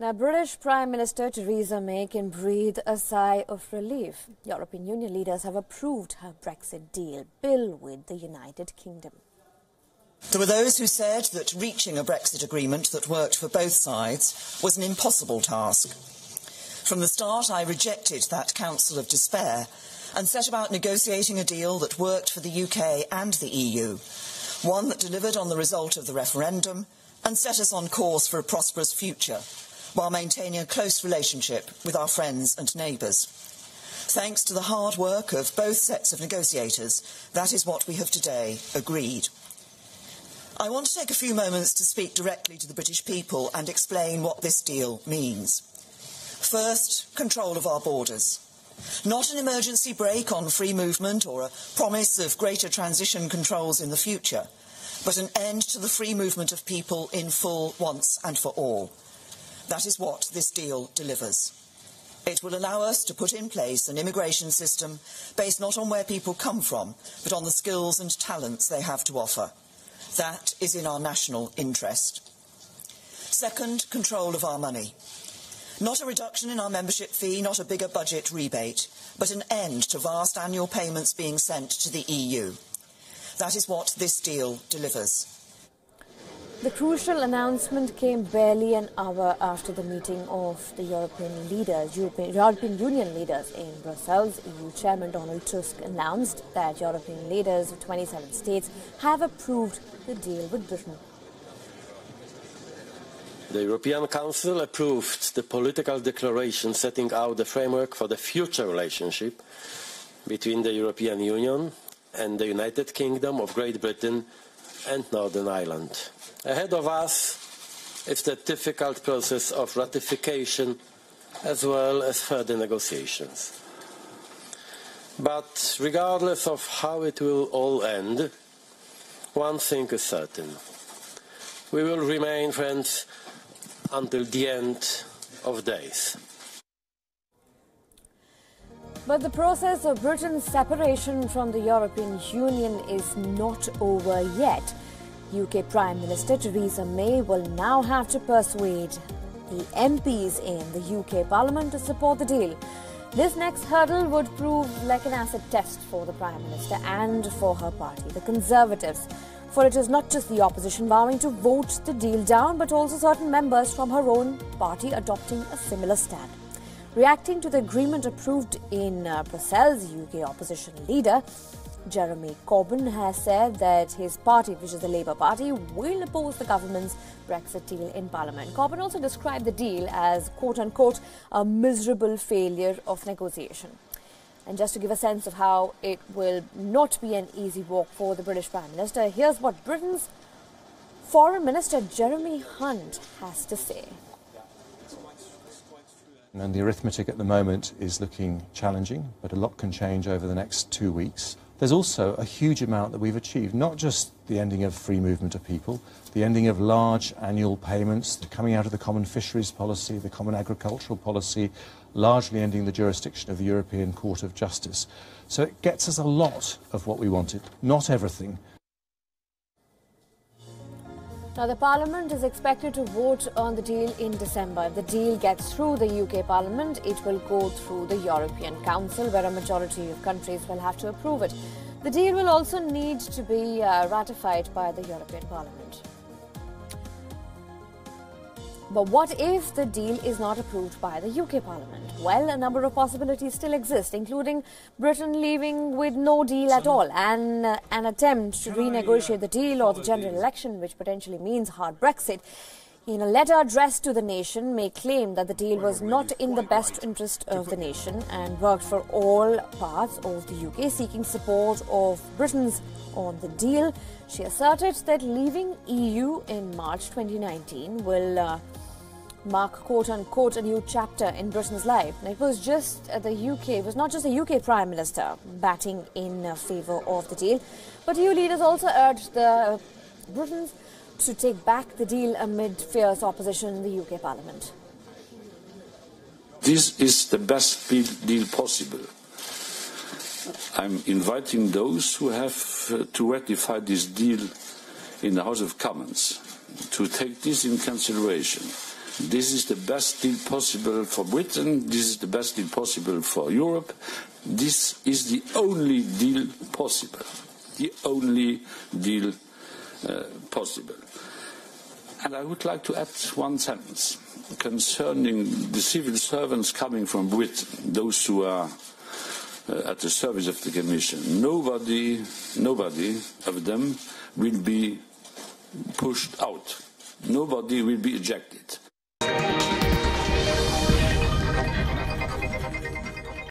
Now, British Prime Minister Theresa May can breathe a sigh of relief. European Union leaders have approved her Brexit deal bill with the United Kingdom. There were those who said that reaching a Brexit agreement that worked for both sides was an impossible task. From the start, I rejected that counsel of despair and set about negotiating a deal that worked for the UK and the EU, one that delivered on the result of the referendum and set us on course for a prosperous future, while maintaining a close relationship with our friends and neighbours. Thanks to the hard work of both sets of negotiators, that is what we have today agreed. I want to take a few moments to speak directly to the British people and explain what this deal means. First, control of our borders. Not an emergency brake on free movement or a promise of greater transition controls in the future, but an end to the free movement of people in full once and for all. That is what this deal delivers. It will allow us to put in place an immigration system based not on where people come from, but on the skills and talents they have to offer. That is in our national interest. Second, control of our money. Not a reduction in our membership fee, not a bigger budget rebate, but an end to vast annual payments being sent to the EU. That is what this deal delivers. The crucial announcement came barely an hour after the meeting of the European Union leaders in Brussels. EU Chairman Donald Tusk announced that European leaders of 27 states have approved the deal with Britain. The European Council approved the political declaration setting out the framework for the future relationship between the European Union and the United Kingdom of Great Britain and Northern Ireland. Ahead of us is the difficult process of ratification as well as further negotiations. But regardless of how it will all end, one thing is certain. We will remain friends until the end of days. But the process of Britain's separation from the European Union is not over yet. UK Prime Minister Theresa May will now have to persuade the MPs in the UK Parliament to support the deal. This next hurdle would prove like an acid test for the Prime Minister and for her party, the Conservatives. For it is not just the opposition vowing to vote the deal down, but also certain members from her own party adopting a similar stand. Reacting to the agreement approved in Brussels, UK opposition leader Jeremy Corbyn has said that his party, which is the Labour Party, will oppose the government's Brexit deal in Parliament. Corbyn also described the deal as, quote-unquote, a miserable failure of negotiation. And just to give a sense of how it will not be an easy walk for the British Prime Minister, here's what Britain's Foreign Minister Jeremy Hunt has to say. And the arithmetic at the moment is looking challenging, but a lot can change over the next 2 weeks. There's also a huge amount that we've achieved, not just the ending of free movement of people, the ending of large annual payments, the coming out of the common fisheries policy, the common agricultural policy, largely ending the jurisdiction of the European Court of Justice. So it gets us a lot of what we wanted, not everything. Now, the Parliament is expected to vote on the deal in December. If the deal gets through the UK Parliament, it will go through the European Council, where a majority of countries will have to approve it. The deal will also need to be ratified by the European Parliament. But what if the deal is not approved by the UK Parliament? Well, a number of possibilities still exist, including Britain leaving with no deal at all, and an attempt to renegotiate the deal, or the general election, which potentially means hard Brexit. In a letter addressed to the nation, May claimed that the deal was not in the best interest of the nation and worked for all parts of the UK seeking support of Britain's on the deal. She asserted that leaving EU in March 2019 will mark, quote-unquote, a new chapter in Britain's life. It was not just the UK Prime Minister batting in favour of the deal, but EU leaders also urged the Britons to take back the deal amid fierce opposition in the UK Parliament. This is the best deal possible. I'm inviting those who have to ratify this deal in the House of Commons to take this in consideration. This is the best deal possible for Britain. This is the best deal possible for Europe. This is the only deal possible. The only deal possible. And I would like to add one sentence concerning the civil servants coming from Britain, those who are at the service of the Commission. Nobody of them will be pushed out. Nobody will be ejected.